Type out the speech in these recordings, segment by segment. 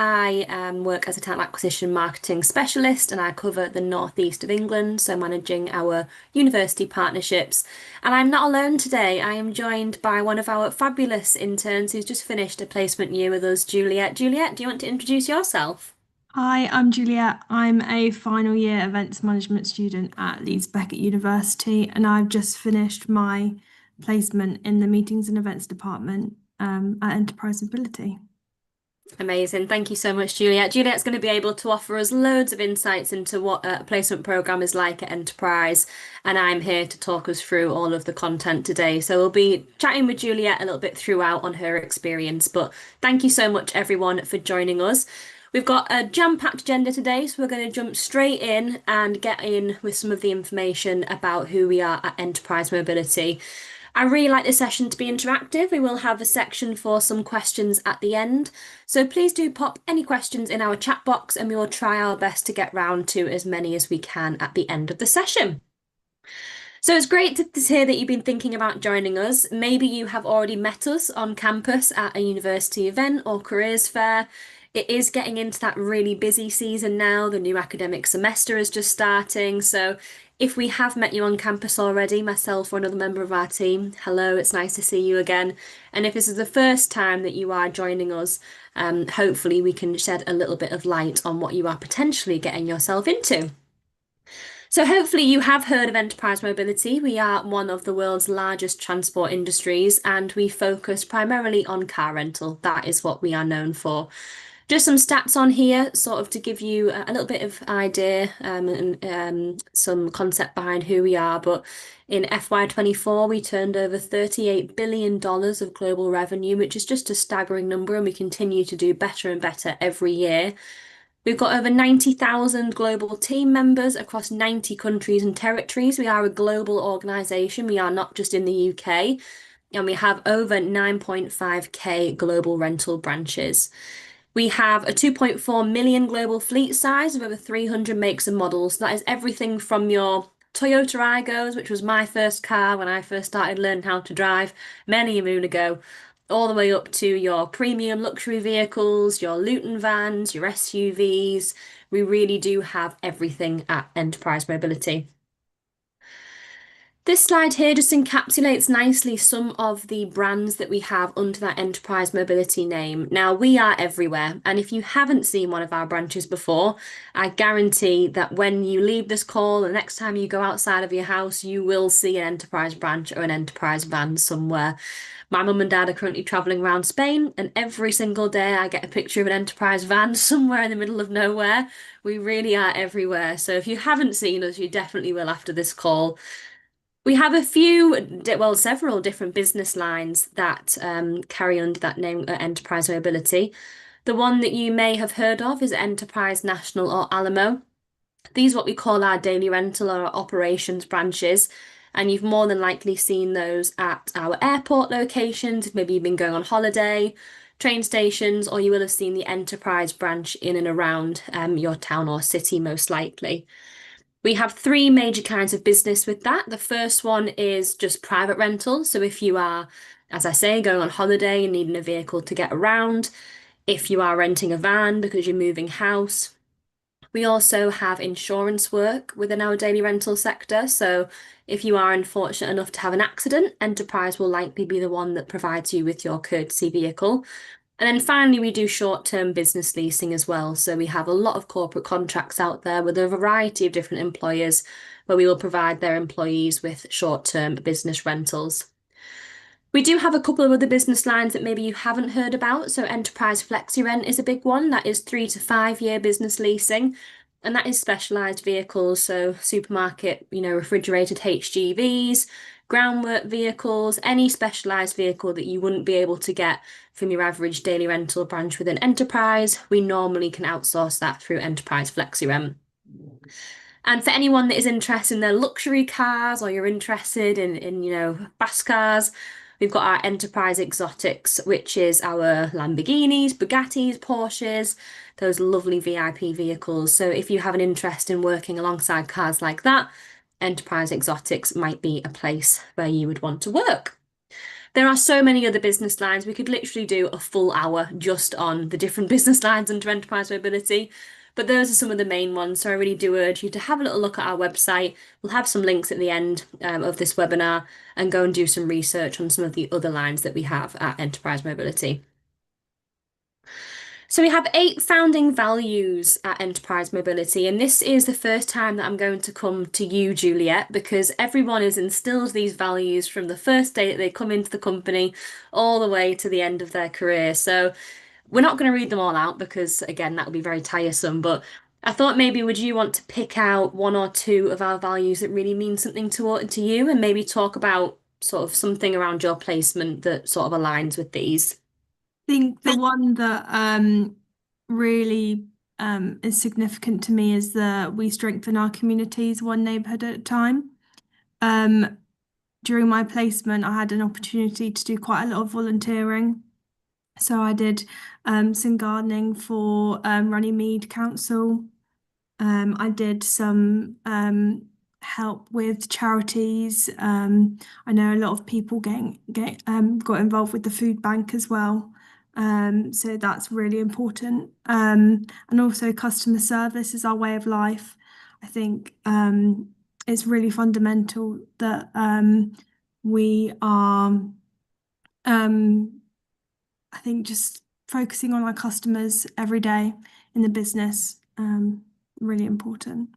I work as a talent acquisition marketing specialist and I cover the northeast of England, so managing our university partnerships. And I'm not alone today. I am joined by one of our fabulous interns who's just finished a placement year with us, Juliet. Juliet, do you want to introduce yourself? Hi, I'm Juliet. I'm a final year events management student at Leeds Beckett University, and I've just finished my placement in the meetings and events department at Enterprise Mobility. Amazing. Thank you so much, Juliet. Juliet's going to be able to offer us loads of insights into what a placement program is like at Enterprise, and I'm here to talk us through all of the content today. So we'll be chatting with Juliet a little bit throughout on her experience, but thank you so much, everyone, for joining us. We've got a jam-packed agenda today, so we're going to jump straight in and get in with some of the information about who we are at Enterprise Mobility. I really like this session to be interactive. We will have a section for some questions at the end. So please do pop any questions in our chat box and we will try our best to get round to as many as we can at the end of the session. So it's great to hear that you've been thinking about joining us. Maybe you have already met us on campus at a university event or careers fair. It is getting into that really busy season now. The new academic semester is just starting. So if we have met you on campus already, myself or another member of our team, hello, it's nice to see you again. And if this is the first time that you are joining us, hopefully we can shed a little bit of light on what you are potentially getting yourself into. So hopefully you have heard of Enterprise Mobility. We are one of the world's largest transport industries and we focus primarily on car rental. That is what we are known for. Just some stats on here, sort of to give you a little bit of idea and some concept behind who we are. But in FY24, we turned over $38 billion of global revenue, which is just a staggering number, and we continue to do better and better every year. We've got over 90,000 global team members across 90 countries and territories. We are a global organisation. We are not just in the UK, and we have over 9.5k global rental branches. We have a 2.4 million global fleet size of over 300 makes and models. That is everything from your Toyota Aygos, which was my first car when I first started learning how to drive many a moon ago, all the way up to your premium luxury vehicles, your Luton vans, your SUVs. We really do have everything at Enterprise Mobility. This slide here just encapsulates nicely some of the brands that we have under that Enterprise Mobility name. Now, we are everywhere, and if you haven't seen one of our branches before, I guarantee that when you leave this call, the next time you go outside of your house, you will see an Enterprise branch or an Enterprise van somewhere. My mum and dad are currently travelling around Spain, and every single day I get a picture of an Enterprise van somewhere in the middle of nowhere. We really are everywhere. So if you haven't seen us, you definitely will after this call. We have a few, well, several different business lines that carry under that name, Enterprise Mobility. The one that you may have heard of is Enterprise National or Alamo. These are what we call our daily rental or our operations branches, and you've more than likely seen those at our airport locations, if maybe you've been going on holiday, train stations, or you will have seen the Enterprise branch in and around your town or city most likely. We have three major kinds of business with that. The first one is just private rental. So if you are, as I say, going on holiday and needing a vehicle to get around, if you are renting a van because you're moving house. We also have insurance work within our daily rental sector. So if you are unfortunate enough to have an accident, Enterprise will likely be the one that provides you with your courtesy vehicle. And then finally, we do short-term business leasing as well. So we have a lot of corporate contracts out there with a variety of different employers where we will provide their employees with short-term business rentals. We do have a couple of other business lines that maybe you haven't heard about. So Enterprise Flexi Rent is a big one. That is 3 to 5 year business leasing. And that is specialised vehicles. So supermarket, refrigerated HGVs, groundwork vehicles, any specialised vehicle that you wouldn't be able to get from your average daily rental branch within Enterprise, we normally can outsource that through Enterprise Flexi Rent. And for anyone that is interested in their luxury cars or you're interested in fast cars, we've got our Enterprise Exotics, which is our Lamborghinis, Bugattis, Porsches, those lovely VIP vehicles. So if you have an interest in working alongside cars like that, Enterprise Exotics might be a place where you would want to work. There are so many other business lines. We could literally do a full hour just on the different business lines under enterprise mobility. But those are some of the main ones. So I really do urge you to have a little look at our website. We'll have some links at the end of this webinar and go and do some research on some of the other lines that we have at Enterprise Mobility. So we have 8 founding values at Enterprise Mobility, and this is the first time that I'm going to come to you, Juliet, because everyone is instilled these values from the first day that they come into the company all the way to the end of their career. So we're not going to read them all out because, again, that would be very tiresome, but I thought maybe would you want to pick out one or two of our values that really mean something to you and maybe talk about sort of something around your placement that sort of aligns with these? Think the one that really is significant to me is that we strengthen our communities one neighbourhood at a time. Um, During my placement, I had an opportunity to do quite a lot of volunteering. So I did some gardening for Runnymede Council. I did some help with charities. I know a lot of people got involved with the food bank as well. So that's really important. And also customer service is our way of life. I think it's really fundamental that we are, I think, just focusing on our customers every day in the business, really important.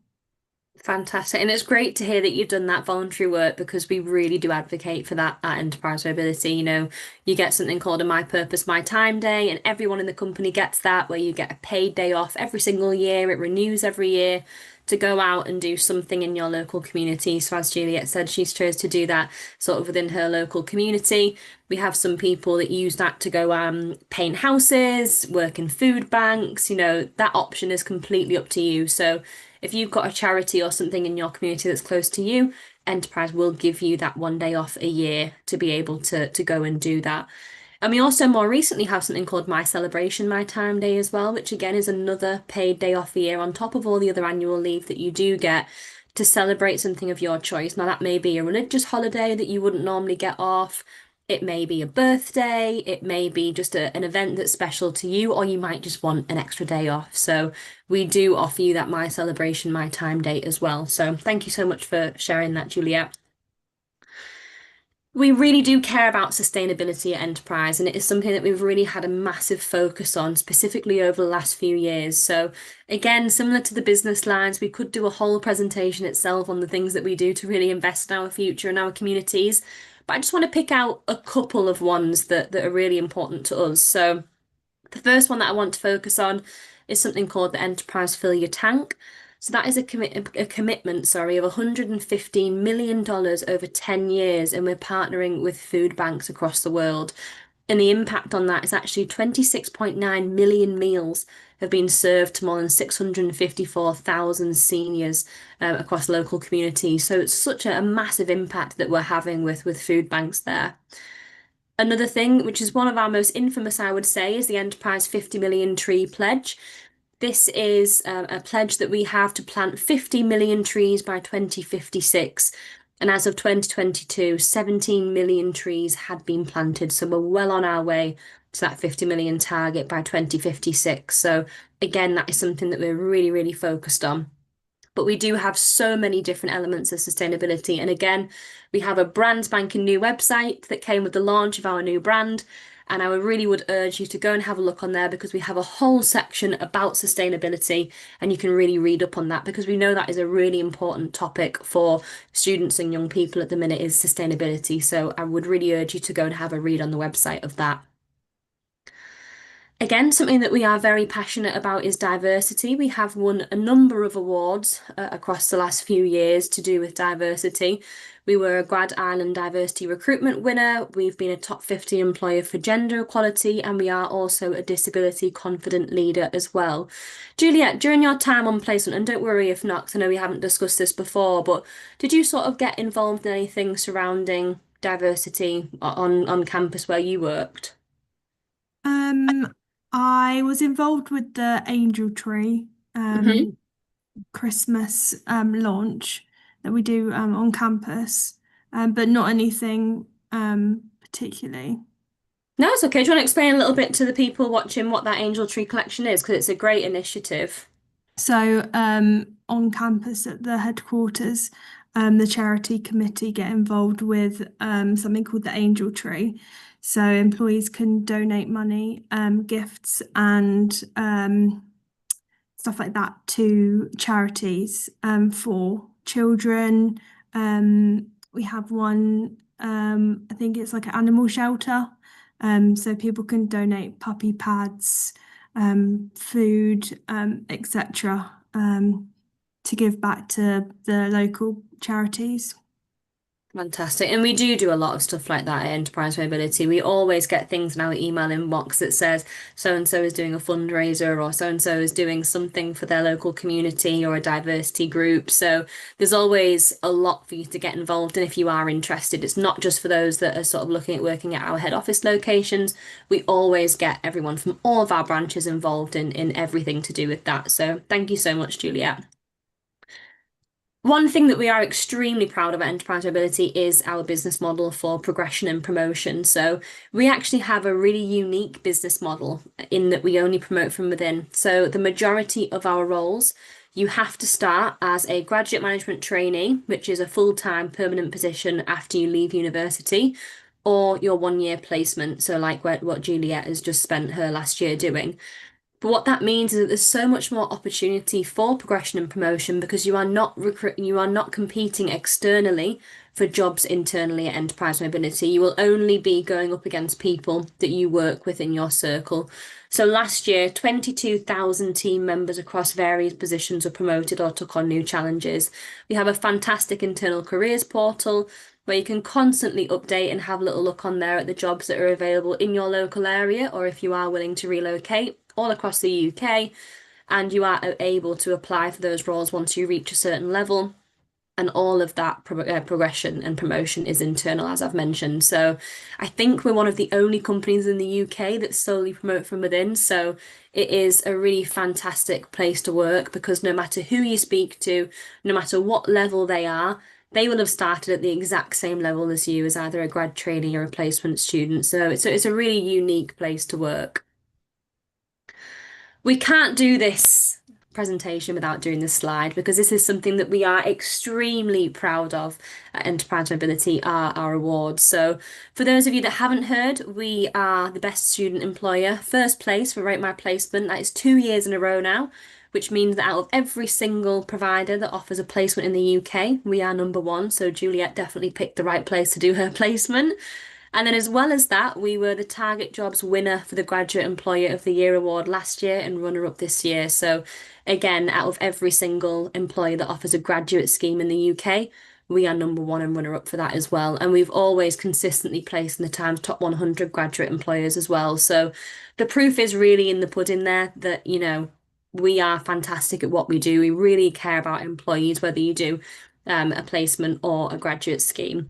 Fantastic. And it's great to hear that you've done that voluntary work because we really do advocate for that at Enterprise Mobility. You know, you get something called a My Purpose, My Time Day, and everyone in the company gets that, where you get a paid day off every single year. It renews every year to go out and do something in your local community. So as Juliet said, she's chose to do that sort of within her local community. We have some people that use that to go paint houses, work in food banks. You know, that option is completely up to you. So if you've got a charity or something in your community that's close to you, Enterprise will give you that one day off a year to be able to go and do that. And we also more recently have something called My Celebration, My Time Day as well, which again is another paid day off a year on top of all the other annual leave that you do get to celebrate something of your choice. Now, that may be a religious holiday that you wouldn't normally get off. It may be a birthday, it may be just an event that's special to you, or you might just want an extra day off. So we do offer you that My Celebration, My Time date as well. So thank you so much for sharing that, Juliet. We really do care about sustainability at Enterprise, and it is something that we've really had a massive focus on, specifically over the last few years. So, again, similar to the business lines, we could do a whole presentation itself on the things that we do to really invest in our future and our communities. But I just want to pick out a couple of ones that are really important to us. So, the first one that I want to focus on is something called the Enterprise Fill Your Tank. So that is a commitment, sorry, of $115 million over 10 years, and we're partnering with food banks across the world. And the impact on that is actually 26.9 million meals have been served to more than 654,000 seniors across local communities. So it's such a massive impact that we're having with food banks there. Another thing, which is one of our most infamous, I would say, is the Enterprise 50 Million Tree Pledge. This is a pledge that we have to plant 50 million trees by 2056. And as of 2022, 17 million trees had been planted. So we're well on our way to that 50 million target by 2056. So again, that is something that we're really, really focused on. But we do have so many different elements of sustainability. And again, we have a brand spanking new website that came with the launch of our new brand. And I really would urge you to go and have a look on there because we have a whole section about sustainability and you can really read up on that because we know that is a really important topic for students and young people at the minute is sustainability. So I would really urge you to go and have a read on the website of that. Again, something that we are very passionate about is diversity. We have won a number of awards across the last few years to do with diversity. We were a Grad Island Diversity Recruitment winner. We've been a top 50 employer for gender equality, and we are also a disability confident leader as well. Juliet, during your time on placement, and don't worry if not, 'cause I know we haven't discussed this before, but did you sort of get involved in anything surrounding diversity on campus where you worked? Um, I was involved with the Angel Tree Hmm. Christmas launch that we do on campus, but not anything particularly. No, it's okay. Do you want to explain a little bit to the people watching what that Angel Tree Collection is? Because it's a great initiative. So, on campus at the headquarters, the charity committee get involved with something called the Angel Tree. So employees can donate money, gifts, and stuff like that to charities for children. We have one, I think it's like an animal shelter. So people can donate puppy pads, food, etc., to give back to the local charities. Fantastic. And we do a lot of stuff like that at Enterprise Mobility. We always get things in our email inbox that says so and so is doing a fundraiser or so and so is doing something for their local community or a diversity group. So there's always a lot for you to get involved in if you are interested. It's not just for those that are sort of looking at working at our head office locations. We always get everyone from all of our branches involved in everything to do with that. So thank you so much, Juliet. One thing that we are extremely proud of at Enterprise Mobility is our business model for progression and promotion. So we actually have a really unique business model in that we only promote from within. So the majority of our roles, you have to start as a graduate management trainee, which is a full-time permanent position after you leave university, or your 1 year placement. So like what Juliet has just spent her last year doing. But what that means is that there's so much more opportunity for progression and promotion because you are not competing externally for jobs internally at Enterprise Mobility. You will only be going up against people that you work with in your circle. So last year, 22,000 team members across various positions were promoted or took on new challenges. We have a fantastic internal careers portal where you can constantly update and have a little look on there at the jobs that are available in your local area, or if you are willing to relocate all across the UK, and you are able to apply for those roles once you reach a certain level. And all of that progression and promotion is internal, as I've mentioned. So I think we're one of the only companies in the UK that solely promote from within. So it is a really fantastic place to work because no matter who you speak to, no matter what level they are, they will have started at the exact same level as you, as either a grad trainee or a placement student. So it's a really unique place to work. We can't do this presentation without doing this slide because this is something that we are extremely proud of at Enterprise Mobility, are our awards. So for those of you that haven't heard, we are the best student employer, first place for Rate My Placement. That is 2 years in a row now, which means that out of every single provider that offers a placement in the UK, we are number one. So Juliet definitely picked the right place to do her placement. And then, as well as that, we were the Target Jobs winner for the Graduate Employer of the Year award last year and runner-up this year. So, again, out of every single employer that offers a graduate scheme in the UK, we are number one and runner-up for that as well. And we've always consistently placed in the Times Top 100 graduate employers as well. So, the proof is really in the pudding there that, we are fantastic at what we do. We really care about employees, whether you do a placement or a graduate scheme.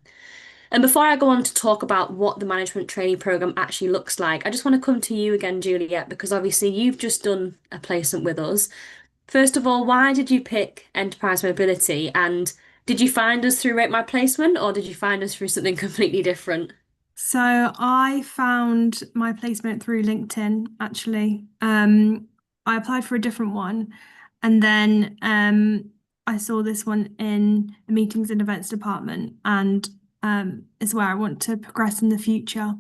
And before I go on to talk about what the management training program actually looks like, I just want to come to you again, Juliet, because obviously you've just done a placement with us. First of all, why did you pick Enterprise Mobility? And did you find us through Rate My Placement or did you find us through something completely different? So I found my placement through LinkedIn, actually. I applied for a different one, and then I saw this one in the meetings and events department, and is where I want to progress in the future.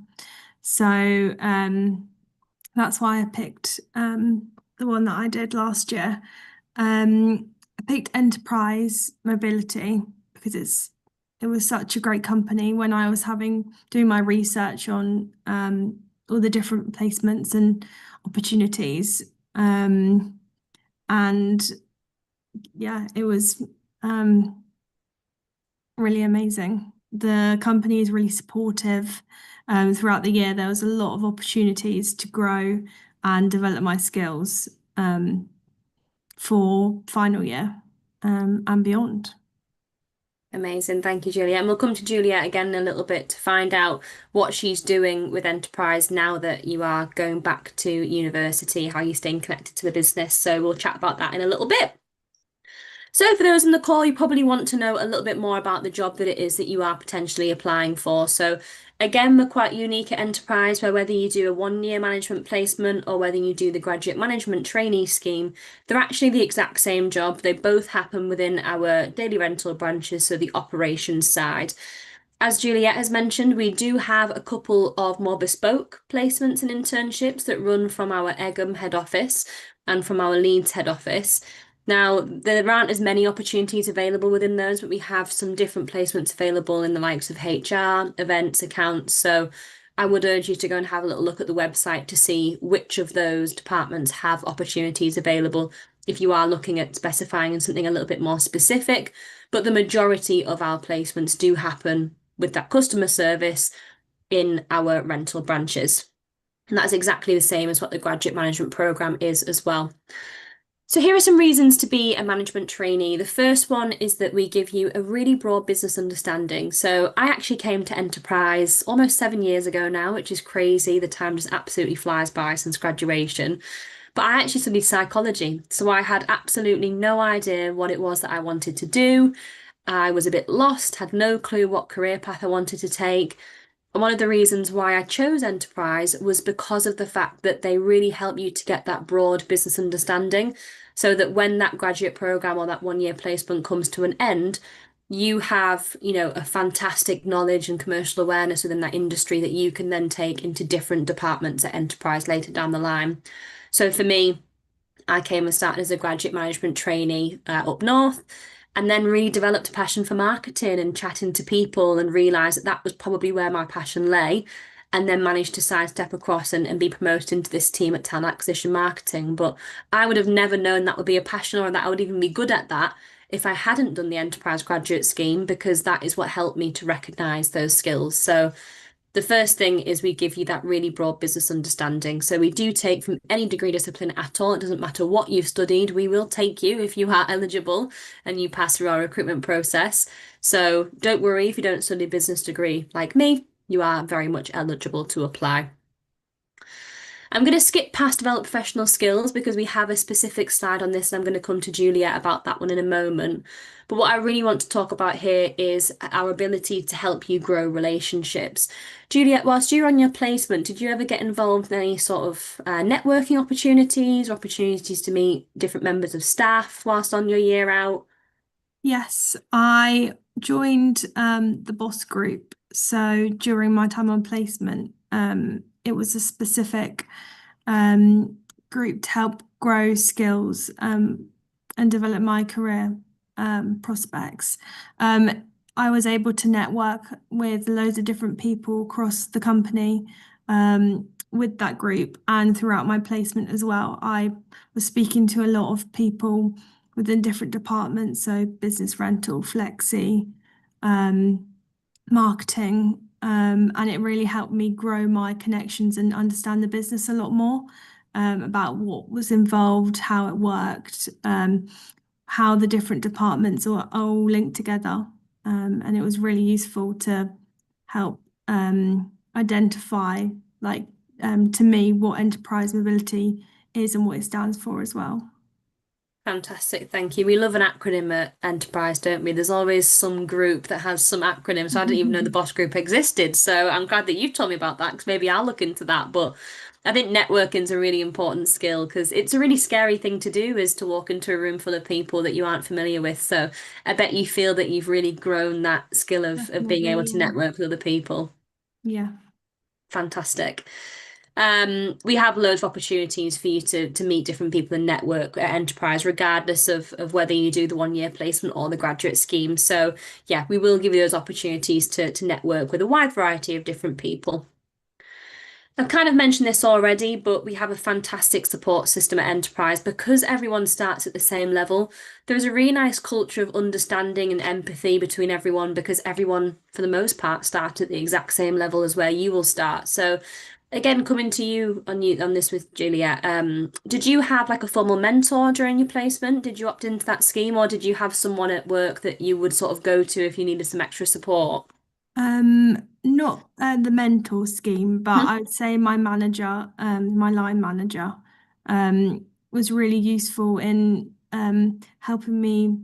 So that's why I picked the one that I did last year. I picked Enterprise Mobility because it was such a great company when I was doing my research on all the different placements and opportunities. And yeah, it was really amazing. The company is really supportive. Throughout the year, there was a lot of opportunities to grow and develop my skills for final year and beyond. Amazing. Thank you, Juliet. And we'll come to Juliet again in a little bit to find out what she's doing with Enterprise now that you are going back to university, how you're staying connected to the business. So we'll chat about that in a little bit. So for those in the call, you probably want to know a little bit more about the job that it is that you are potentially applying for. So Again, we're quite unique at Enterprise, where whether you do a 1 year management placement or whether you do the graduate management trainee scheme, they're actually the exact same job. They both happen within our daily rental branches, so the operations side. As Juliet has mentioned, we do have a couple of more bespoke placements and internships that run from our Egham head office and from our Leeds head office. Now, there aren't as many opportunities available within those, but we have some different placements available in the likes of HR, events, accounts. So I would urge you to go and have a little look at the website to see which of those departments have opportunities available if you are looking at specifying in something a little bit more specific. But the majority of our placements do happen with that customer service in our rental branches. And that's exactly the same as what the graduate management program is as well. So here are some reasons to be a management trainee. The first one is that we give you a really broad business understanding. So I actually came to Enterprise almost 7 years ago now, which is crazy. The time just absolutely flies by since graduation. But I actually studied psychology, so I had absolutely no idea what it was that I wanted to do. I was a bit lost, had no clue what career path I wanted to take. And one of the reasons why I chose Enterprise was because of the fact that they really help you to get that broad business understanding, so that when that graduate program or that 1 year placement comes to an end, you have, a fantastic knowledge and commercial awareness within that industry that you can then take into different departments at Enterprise later down the line. So for me, I came and started as a graduate management trainee up north, and then really developed a passion for marketing and chatting to people, and realised that that was probably where my passion lay, and then managed to sidestep across and be promoted into this team at talent acquisition marketing. But I would have never known that would be a passion or that I would even be good at that if I hadn't done the Enterprise Graduate Scheme, because that is what helped me to recognise those skills. So the first thing is we give you that really broad business understanding. So we do take from any degree discipline at all. It doesn't matter what you've studied. We will take you if you are eligible and you pass through our recruitment process. So don't worry if you don't study a business degree like me, you are very much eligible to apply. I'm going to skip past develop professional skills because we have a specific slide on this, and I'm going to come to Juliet about that one in a moment. But what I really want to talk about here is our ability to help you grow relationships. Juliet, whilst you were on your placement, did you ever get involved in any sort of networking opportunities, or opportunities to meet different members of staff whilst on your year out? Yes, I joined the Boss Group. So during my time on placement, it was a specific group to help grow skills and develop my career prospects. I was able to network with loads of different people across the company with that group, and throughout my placement as well. I was speaking to a lot of people within different departments, so business rental, flexi, marketing, and it really helped me grow my connections and understand the business a lot more, about what was involved, how it worked, how the different departments are all linked together. And it was really useful to help identify, like, to me, what enterprise mobility is and what it stands for as well. Fantastic, thank you. We love an acronym at Enterprise, don't we? There's always some group that has some acronym, so I didn't even know the Boss Group existed. So I'm glad that you've told me about that, because maybe I'll look into that. But I think networking is a really important skill, because it's a really scary thing to do, is to walk into a room full of people that you aren't familiar with. So I bet you feel that you've really grown that skill of being able Definitely, to yeah. network with other people. Yeah. Fantastic. We have loads of opportunities for you to meet different people and network at Enterprise, regardless of whether you do the 1 year placement or the graduate scheme. So yeah, we will give you those opportunities to network with a wide variety of different people. I've kind of mentioned this already, but we have a fantastic support system at Enterprise because everyone starts at the same level. There's a really nice culture of understanding and empathy between everyone, because everyone, for the most part, start at the exact same level as where you will start. So again, coming to you on this with Juliet, did you have like a formal mentor during your placement? Did you opt into that scheme, or did you have someone at work that you would sort of go to if you needed some extra support? Not the mentor scheme, but Mhm. I'd say my line manager, was really useful in helping me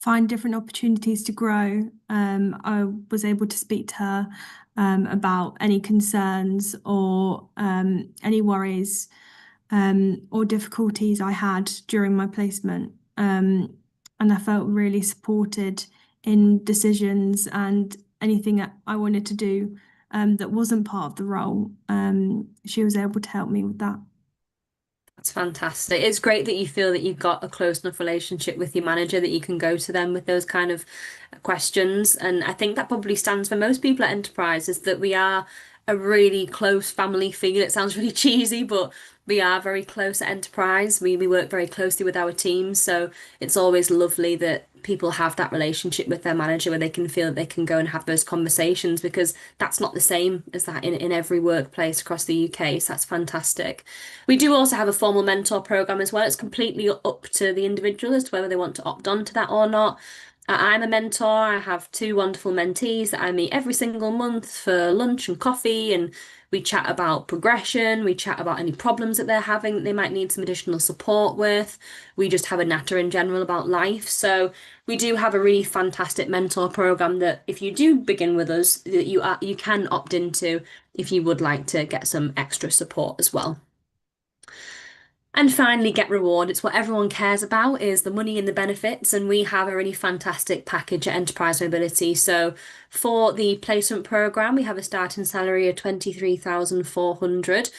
find different opportunities to grow. I was able to speak to her about any concerns or any worries or difficulties I had during my placement. And I felt really supported in decisions and anything that I wanted to do that wasn't part of the role. She was able to help me with that. That's fantastic. It's great that you feel that you've got a close enough relationship with your manager that you can go to them with those kind of questions. And I think that probably stands for most people at Enterprise is that we are a really close family feel. It sounds really cheesy, but we are very close at Enterprise. We work very closely with our teams. So it's always lovely that people have that relationship with their manager where they can feel that they can go and have those conversations because that's not the same as that in every workplace across the UK. So that's fantastic. We do also have a formal mentor program as well. It's completely up to the individual as to whether they want to opt on to that or not. I'm a mentor. I have two wonderful mentees that I meet every single month for lunch and coffee, and we chat about progression. We chat about any problems that they're having that they might need some additional support with. We just have a natter in general about life. So we do have a really fantastic mentor program that if you do begin with us, that you can opt into if you would like to get some extra support as well. And finally, get reward. It's what everyone cares about is the money and the benefits. And we have a really fantastic package at Enterprise Mobility. So for the placement program, we have a starting salary of 23,400.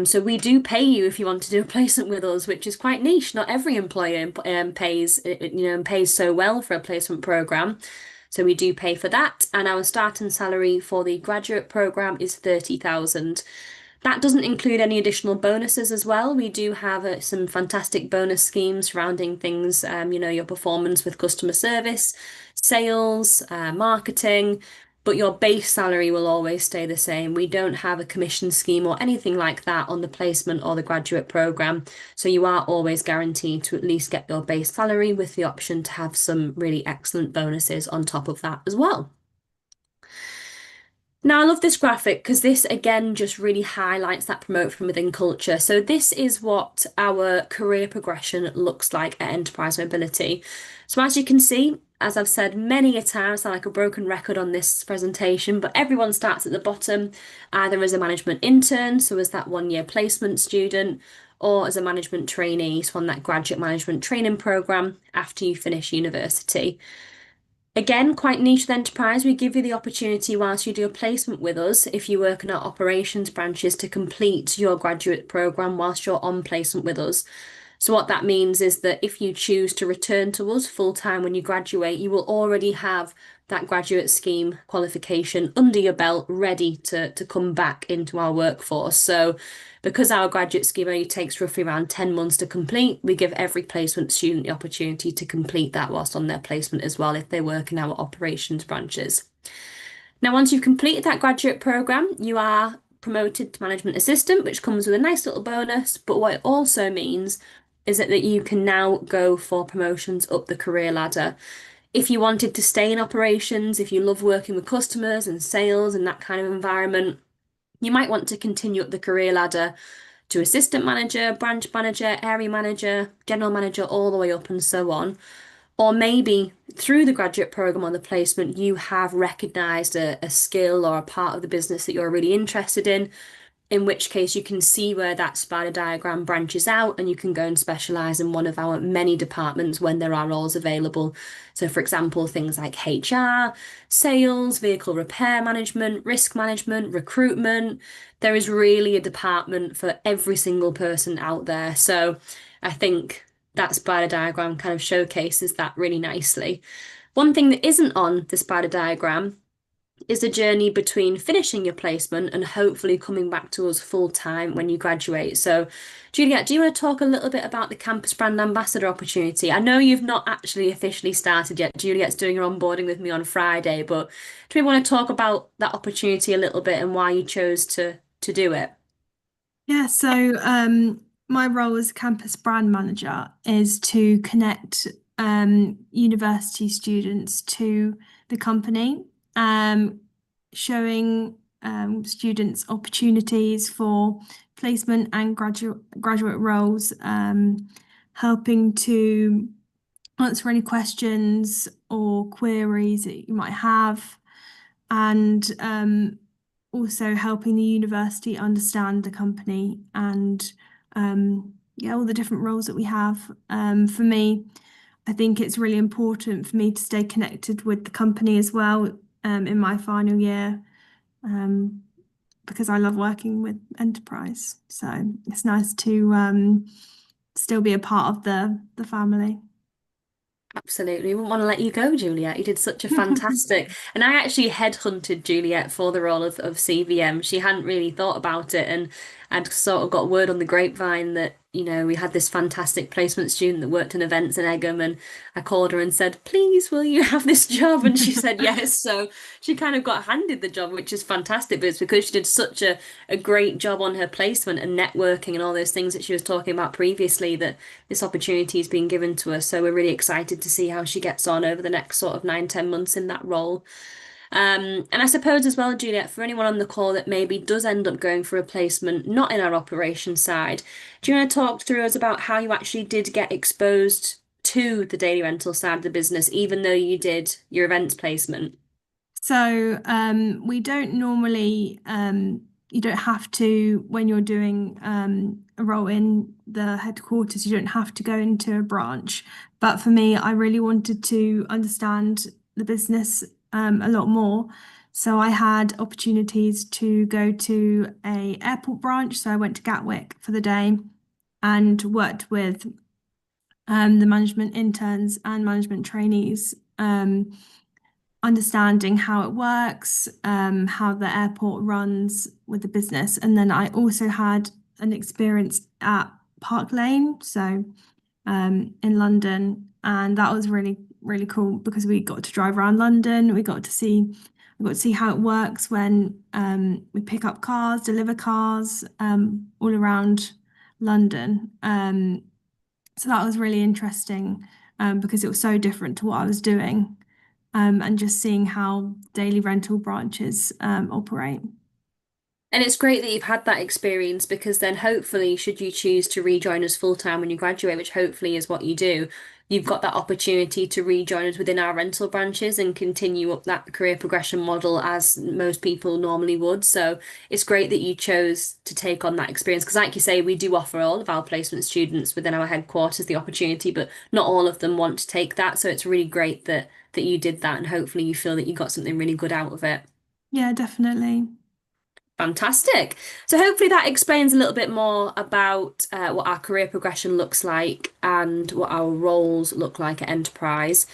So we do pay you if you want to do a placement with us, which is quite niche. Not every employer pays, and pays so well for a placement program. So we do pay for that. And our starting salary for the graduate program is 30,000. That doesn't include any additional bonuses as well. We do have some fantastic bonus schemes surrounding things, your performance with customer service, sales, marketing, but your base salary will always stay the same. We don't have a commission scheme or anything like that on the placement or the graduate program. So you are always guaranteed to at least get your base salary with the option to have some really excellent bonuses on top of that as well. Now, I love this graphic because this again just really highlights that promote from within culture. So this is what our career progression looks like at Enterprise Mobility. So as you can see, as I've said many a time, I sound like a broken record on this presentation, but everyone starts at the bottom, either as a management intern, so as that 1 year placement student, or as a management trainee, so on that graduate management training program after you finish university. Again, quite niche with Enterprise. We give you the opportunity whilst you do a placement with us, if you work in our operations branches, to complete your graduate program whilst you're on placement with us. So what that means is that if you choose to return to us full time when you graduate, you will already have that graduate scheme qualification under your belt, ready to come back into our workforce. So because our graduate scheme only takes roughly around 10 months to complete, we give every placement student the opportunity to complete that whilst on their placement as well if they work in our operations branches. Now, once you've completed that graduate program, you are promoted to management assistant, which comes with a nice little bonus. But what it also means is that you can now go for promotions up the career ladder. If you wanted to stay in operations, if you love working with customers and sales and that kind of environment, you might want to continue up the career ladder to assistant manager, branch manager, area manager, general manager, all the way up and so on. Or maybe through the graduate program or the placement, you have recognised a skill or a part of the business that you're really interested in which case you can see where that spider diagram branches out and you can go and specialise in one of our many departments when there are roles available. So for example, things like HR, sales, vehicle repair management, risk management, recruitment. There is really a department for every single person out there. So I think that spider diagram kind of showcases that really nicely. One thing that isn't on the spider diagram is a journey between finishing your placement and hopefully coming back to us full time when you graduate. So, Juliet, do you want to talk a little bit about the Campus Brand Ambassador opportunity? I know you've not actually officially started yet. Juliet's doing her onboarding with me on Friday, but do we want to talk about that opportunity a little bit and why you chose to do it? Yeah, so my role as campus brand manager is to connect university students to the company, showing students opportunities for placement and graduate roles, helping to answer any questions or queries that you might have, and also helping the university understand the company and yeah, all the different roles that we have. For me, I think it's really important for me to stay connected with the company as well in my final year um, because I love working with enterprise. So it's nice to still be a part of the family. Absolutely. We wouldn't want to let you go, Juliet. You did such a fantastic. And I actually headhunted Juliet for the role of CVM. She hadn't really thought about it. And I'd sort of got word on the grapevine that, we had this fantastic placement student that worked in events in Egham. And I called her and said, please, will you have this job? And she said yes. So she kind of got handed the job, which is fantastic. But it's because she did such a great job on her placement and networking and all those things that she was talking about previously that this opportunity has been given to us. So we're really excited to see how she gets on over the next sort of 9, 10 months in that role. And I suppose as well, Juliet, for anyone on the call that maybe does end up going for a placement not in our operations side, do you want to talk through us about how you actually did get exposed to the daily rental side of the business, even though you did your events placement? So we don't normally, you don't have to, when you're doing a role in the headquarters, you don't have to go into a branch. But for me, I really wanted to understand the business a lot more. So I had opportunities to go to a airport branch. So I went to Gatwick for the day and worked with the management interns and management trainees. Understanding how it works, how the airport runs with the business. And then I also had an experience at Park Lane, so in London, and that was really, really cool because we got to drive around London. We got to see how it works when we pick up cars, deliver cars all around London. So that was really interesting because it was so different to what I was doing and just seeing how daily rental branches operate. And it's great that you've had that experience because then hopefully, should you choose to rejoin us full time when you graduate, which hopefully is what you do, you've got that opportunity to rejoin us within our rental branches and continue up that career progression model as most people normally would. So it's great that you chose to take on that experience because, like you say, we do offer all of our placement students within our headquarters the opportunity, but not all of them want to take that. So it's really great that you did that, and hopefully you feel that you got something really good out of it. Yeah, definitely. Fantastic. So hopefully that explains a little bit more about what our career progression looks like and what our roles look like at Enterprise.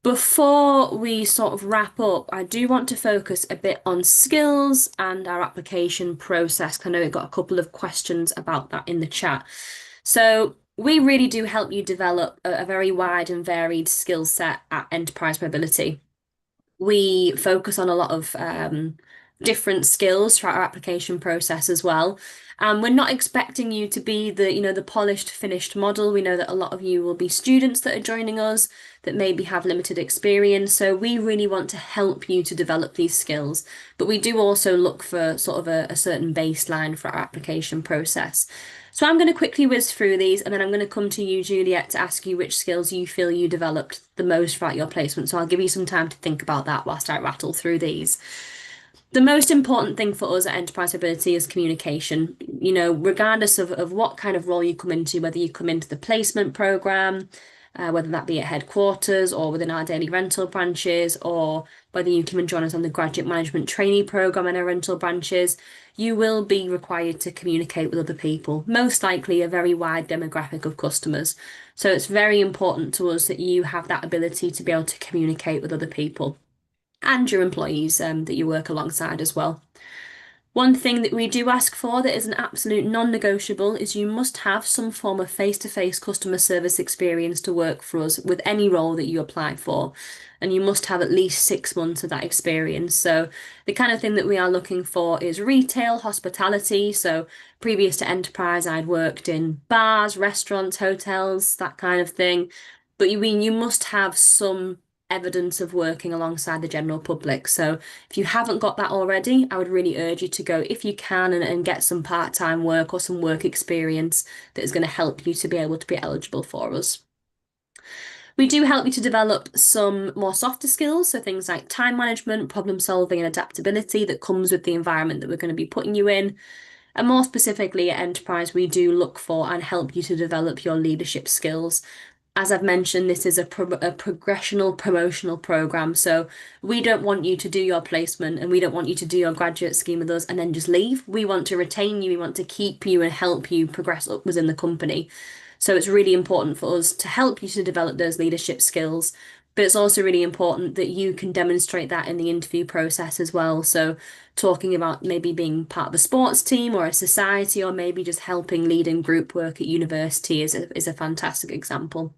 Before we sort of wrap up, I do want to focus a bit on skills and our application process. 'Cause I know we've got a couple of questions about that in the chat. So we really do help you develop a very wide and varied skill set at Enterprise Mobility. We focus on a lot of different skills throughout our application process as well. And we're not expecting you to be the polished, finished model. We know that a lot of you will be students that are joining us that maybe have limited experience. So we really want to help you to develop these skills. But we do also look for sort of a certain baseline for our application process. So I'm going to quickly whiz through these and then I'm going to come to you, Juliet, to ask you which skills you feel you developed the most throughout your placement. So I'll give you some time to think about that whilst I rattle through these. The most important thing for us at Enterprise Mobility is communication. Regardless of what kind of role you come into, whether you come into the placement program, whether that be at headquarters or within our daily rental branches, or whether you come and join us on the graduate management trainee program in our rental branches, you will be required to communicate with other people, most likely a very wide demographic of customers. So it's very important to us that you have that ability to be able to communicate with other people and your employees that you work alongside as well. One thing that we do ask for that is an absolute non-negotiable is you must have some form of face-to-face customer service experience to work for us with any role that you apply for. And you must have at least 6 months of that experience. So the kind of thing that we are looking for is retail, hospitality. So previous to Enterprise, I'd worked in bars, restaurants, hotels, that kind of thing. But you must have some evidence of working alongside the general public. So if you haven't got that already, I would really urge you to go, if you can, and get some part-time work or some work experience that is going to help you to be able to be eligible for us. We do help you to develop some more softer skills, so things like time management, problem solving, and adaptability that comes with the environment that we're going to be putting you in. And more specifically at Enterprise, we do look for and help you to develop your leadership skills. As I've mentioned, this is a progressional promotional program. So we don't want you to do your placement and we don't want you to do your graduate scheme with us and then just leave. We want to retain you, we want to keep you and help you progress up within the company. So it's really important for us to help you to develop those leadership skills. But it's also really important that you can demonstrate that in the interview process as well. So talking about maybe being part of a sports team or a society, or maybe just helping lead in group work at university is a fantastic example.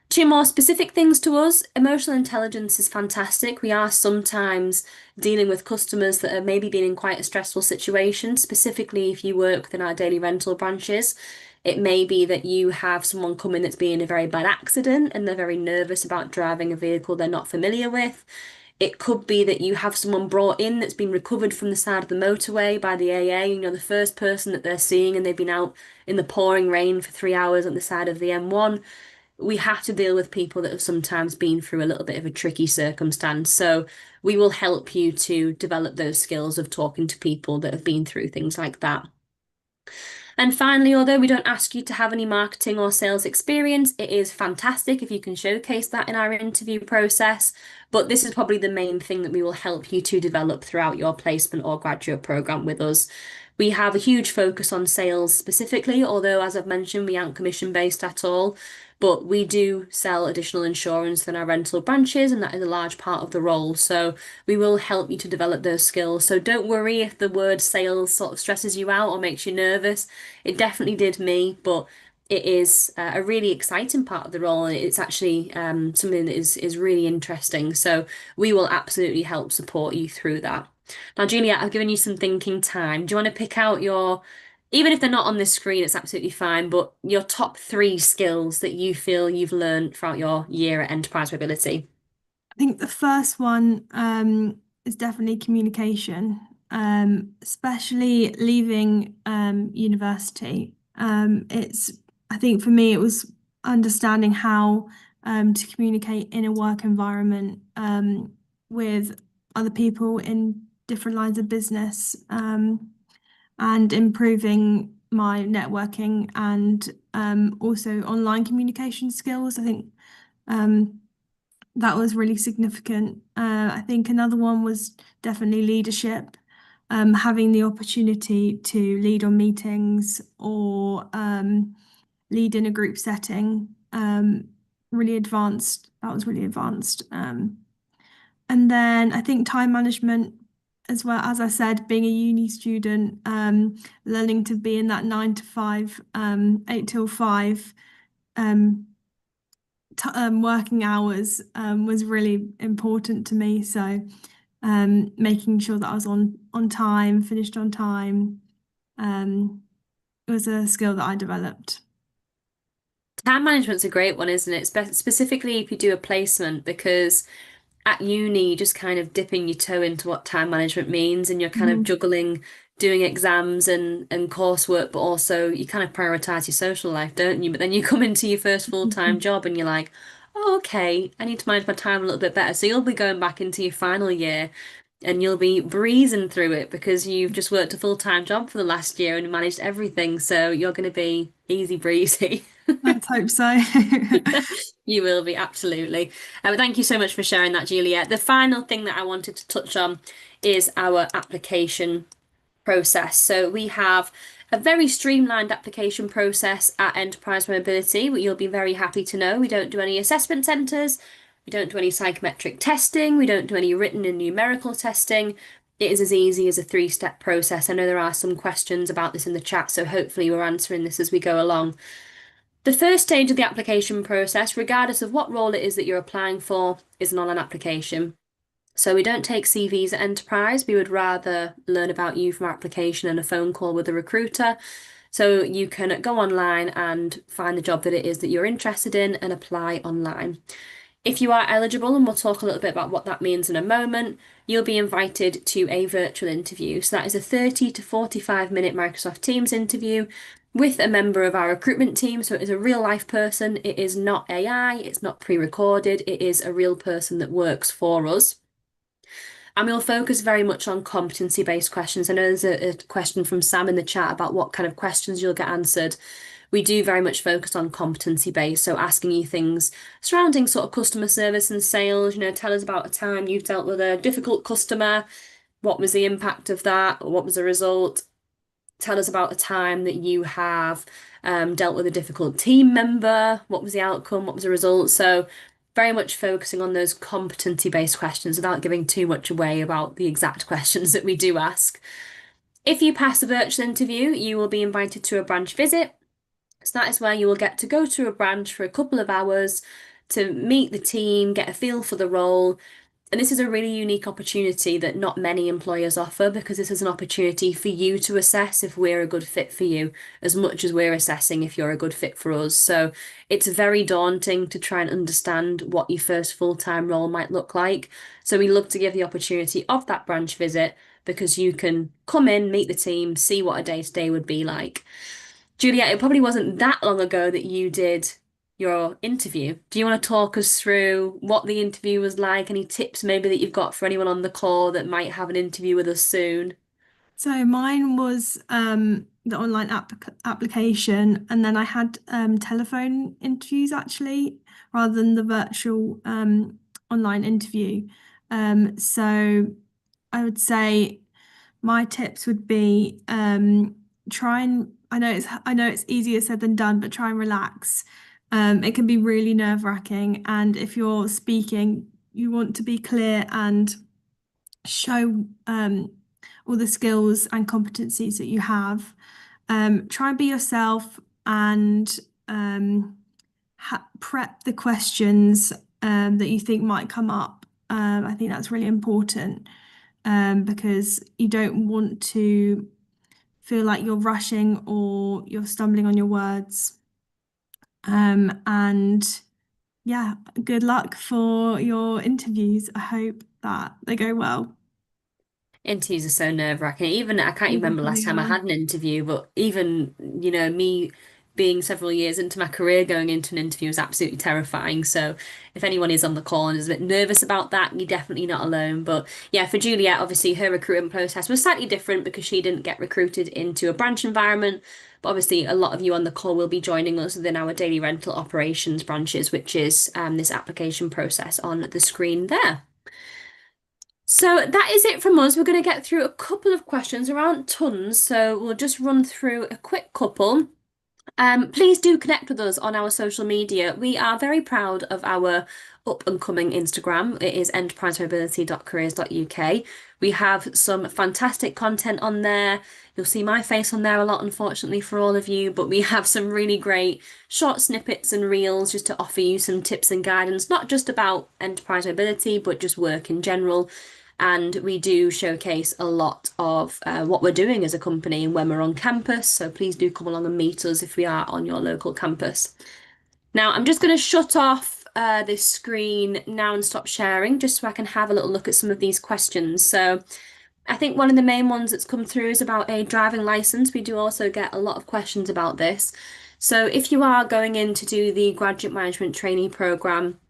Two more specific things to us. Emotional intelligence is fantastic. We are sometimes dealing with customers that have maybe been in quite a stressful situation, specifically if you work within our daily rental branches. It may be that you have someone come in that's been in a very bad accident and they're very nervous about driving a vehicle they're not familiar with. It could be that you have someone brought in that's been recovered from the side of the motorway by the AA, and you're the first person that they're seeing, and they've been out in the pouring rain for 3 hours on the side of the M1. We have to deal with people that have sometimes been through a little bit of a tricky circumstance. So we will help you to develop those skills of talking to people that have been through things like that. And finally, although we don't ask you to have any marketing or sales experience, it is fantastic if you can showcase that in our interview process. But this is probably the main thing that we will help you to develop throughout your placement or graduate program with us. We have a huge focus on sales specifically, although, as I've mentioned, we aren't commission based at all. But we do sell additional insurance than our rental branches, and that is a large part of the role. So we will help you to develop those skills. So don't worry if the word sales sort of stresses you out or makes you nervous. It definitely did me, but it is a really exciting part of the role, and it's actually something that is really interesting. So we will absolutely help support you through that. Now, Juliet, I've given you some thinking time. Do you want to pick out your, even if they're not on this screen, it's absolutely fine, but your top three skills that you feel you've learned throughout your year at Enterprise Mobility? I think the first one is definitely communication, especially leaving university. I think for me, it was understanding how to communicate in a work environment with other people in different lines of business, and improving my networking and also online communication skills. I think that was really significant. I think another one was definitely leadership, having the opportunity to lead on meetings or lead in a group setting. Really advanced. That was really advanced. And then I think time management, as well, as I said, being a uni student, learning to be in that 9 to 5, 8 till 5. Working hours was really important to me. So making sure that I was on time, finished on time, was a skill that I developed. Time management's a great one, isn't it? Specifically if you do a placement, because at uni, you're just kind of dipping your toe into what time management means, and you're kind of Mhm. juggling doing exams and coursework, but also you kind of prioritize your social life, don't you? But then you come into your first full-time job and you're like, oh, okay, I need to manage my time a little bit better. So you'll be going back into your final year and you'll be breezing through it because you've just worked a full-time job for the last year and managed everything. So you're going to be easy breezy. Let's hope so. You will be, absolutely. But thank you so much for sharing that, Juliet. The final thing that I wanted to touch on is our application process. So we have a very streamlined application process at Enterprise Mobility, what you'll be very happy to know. We don't do any assessment centres, we don't do any psychometric testing, we don't do any written and numerical testing. It is as easy as a three-step process. I know there are some questions about this in the chat, so hopefully we're answering this as we go along. The first stage of the application process, regardless of what role it is that you're applying for, is an online application. So we don't take CVs at Enterprise. We would rather learn about you from our application and a phone call with a recruiter. So you can go online and find the job that it is that you're interested in and apply online. If you are eligible, and we'll talk a little bit about what that means in a moment, you'll be invited to a virtual interview. So that is a 30 to 45 minute Microsoft Teams interview. with a member of our recruitment team. So it is a real life person. It is not AI, it's not pre-recorded, it is a real person that works for us. And we'll focus very much on competency-based questions. I know there's a question from Sam in the chat about what kind of questions you'll get answered. We do very much focus on competency-based, so asking you things surrounding sort of customer service and sales. Tell us about a time you've dealt with a difficult customer. What was the impact of that? Or what was the result? Tell us about a time that you have dealt with a difficult team member. What was the outcome? What was the result? So very much focusing on those competency-based questions without giving too much away about the exact questions that we do ask. If you pass the virtual interview, you will be invited to a branch visit. So that is where you will get to go to a branch for a couple of hours to meet the team, get a feel for the role. And this is a really unique opportunity that not many employers offer, because this is an opportunity for you to assess if we're a good fit for you as much as we're assessing if you're a good fit for us. So it's very daunting to try and understand what your first full-time role might look like. So we love to give the opportunity of that branch visit because you can come in, meet the team, see what a day-to-day would be like. Juliet, it probably wasn't that long ago that you did your interview. Do you want to talk us through what the interview was like? Any tips maybe that you've got for anyone on the call that might have an interview with us soon? So mine was the online application, and then I had telephone interviews actually, rather than the virtual online interview. So I would say my tips would be try and I know it's easier said than done, but try and relax. It can be really nerve-wracking, and if you're speaking, you want to be clear and show all the skills and competencies that you have. Try and be yourself and prep the questions that you think might come up. I think that's really important because you don't want to feel like you're rushing or you're stumbling on your words. And yeah, good luck for your interviews. I hope that they go well. Interviews are so nerve-wracking. Even I can't even They remember last really time I are. had an interview, but even, me being several years into my career, going into an interview was absolutely terrifying. So if anyone is on the call and is a bit nervous about that, you're definitely not alone. But yeah, for Juliet, obviously her recruitment process was slightly different because she didn't get recruited into a branch environment. But obviously, a lot of you on the call will be joining us within our daily rental operations branches, which is this application process on the screen there. So that is it from us. We're going to get through a couple of questions. There aren't tons, so we'll just run through a quick couple. Please do connect with us on our social media. We are very proud of our up and coming Instagram. It is enterprisemobility.careers.uk. We have some fantastic content on there. You'll see my face on there a lot, unfortunately, for all of you, but we have some really great short snippets and reels just to offer you some tips and guidance, not just about enterprise mobility, but just work in general. And we do showcase a lot of what we're doing as a company when we're on campus. So please do come along and meet us if we are on your local campus. Now, I'm just going to shut off this screen now and stop sharing just so I can have a little look at some of these questions. So I think one of the main ones that's come through is about a driving license. We do also get a lot of questions about this. So if you are going in to do the graduate management trainee program,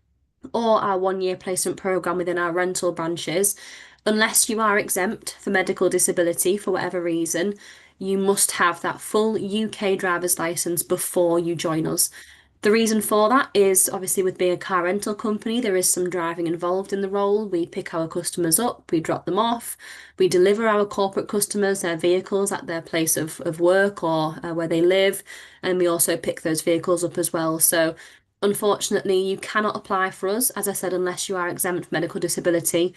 or our 1 year placement program within our rental branches, unless you are exempt for medical disability for whatever reason, you must have that full UK driver's license before you join us. The reason for that is obviously with being a car rental company, there is some driving involved in the role. We pick our customers up, we drop them off, we deliver our corporate customers their vehicles at their place of work or where they live, and we also pick those vehicles up as well. So unfortunately, you cannot apply for us, as I said, unless you are exempt from medical disability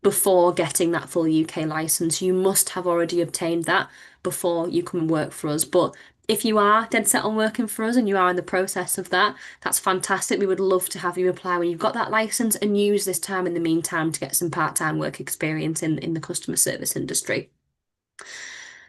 before getting that full UK license. You must have already obtained that before you come and work for us. But if you are dead set on working for us and you are in the process of that, that's fantastic. We would love to have you apply when you've got that license and use this time in the meantime to get some part-time work experience in the customer service industry.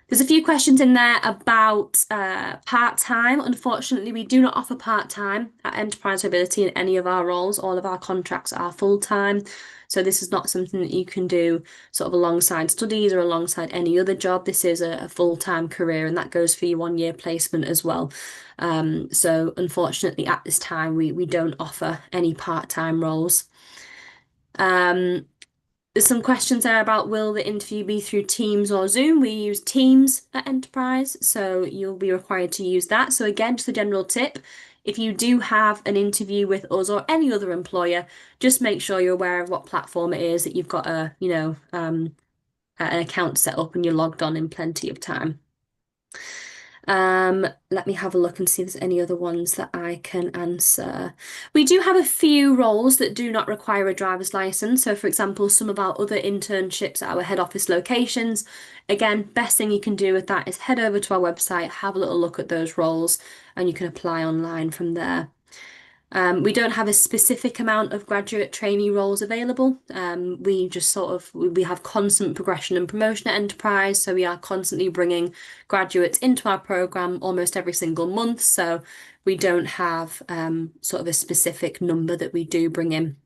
There's a few questions in there about part-time. Unfortunately, we do not offer part-time at Enterprise Mobility in any of our roles. All of our contracts are full-time. So this is not something that you can do sort of alongside studies or alongside any other job. This is a full-time career, and that goes for your 1 year placement as well. So unfortunately, at this time, we don't offer any part-time roles. Um, there's some questions there about will the interview be through Teams or Zoom? We use Teams at Enterprise, so you'll be required to use that. So again, just a general tip, if you do have an interview with us or any other employer, just make sure you're aware of what platform it is, that you've got an account set up and you're logged on in plenty of time. Let me have a look and see if there's any other ones that I can answer. We do have a few roles that do not require a driver's license. So, for example, some of our other internships at our head office locations. Again, best thing you can do with that is head over to our website, have a little look at those roles, and you can apply online from there. We don't have a specific amount of graduate trainee roles available. We just we have constant progression and promotion at Enterprise, so we are constantly bringing graduates into our program almost every single month. So we don't have sort of a specific number that we do bring in.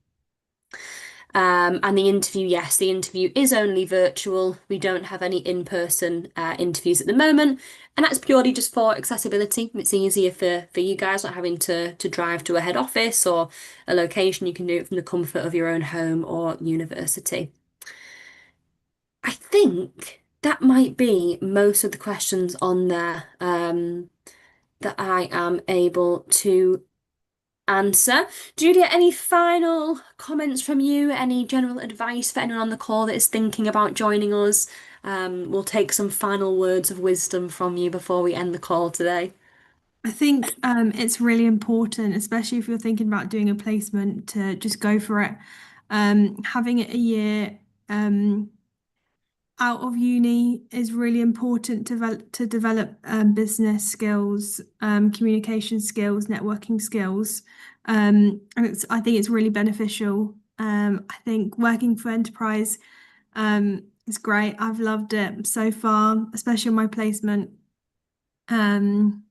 And the interview, yes, the interview is only virtual. We don't have any in-person interviews at the moment, and that's purely just for accessibility. It's easier for you guys not having to drive to a head office or a location. You can do it from the comfort of your own home or university. I think that might be most of the questions on there that I am able to answer. Julia, any final comments from you? Any general advice for anyone on the call that is thinking about joining us? We'll take some final words of wisdom from you before we end the call today. I think it's really important, especially if you're thinking about doing a placement, to just go for it. Having it a year out of uni is really important to develop business skills, communication skills, networking skills. And I think it's really beneficial. I think working for Enterprise is great. I've loved it so far, especially on my placement. And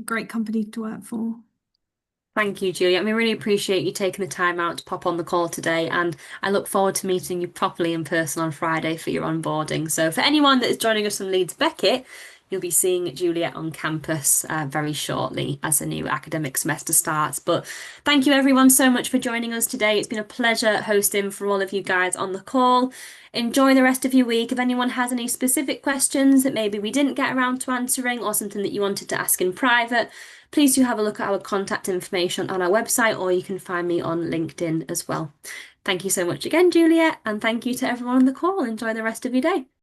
great company to work for. Thank you, Julia. We really appreciate you taking the time out to pop on the call today, and I look forward to meeting you properly in person on Friday for your onboarding. So, for anyone that is joining us from Leeds Beckett, you'll be seeing Juliet on campus very shortly as the new academic semester starts. But thank you, everyone, so much for joining us today. It's been a pleasure hosting for all of you guys on the call. Enjoy the rest of your week. If anyone has any specific questions that maybe we didn't get around to answering or something that you wanted to ask in private, please do have a look at our contact information on our website, or you can find me on LinkedIn as well. Thank you so much again, Juliet, and thank you to everyone on the call. Enjoy the rest of your day.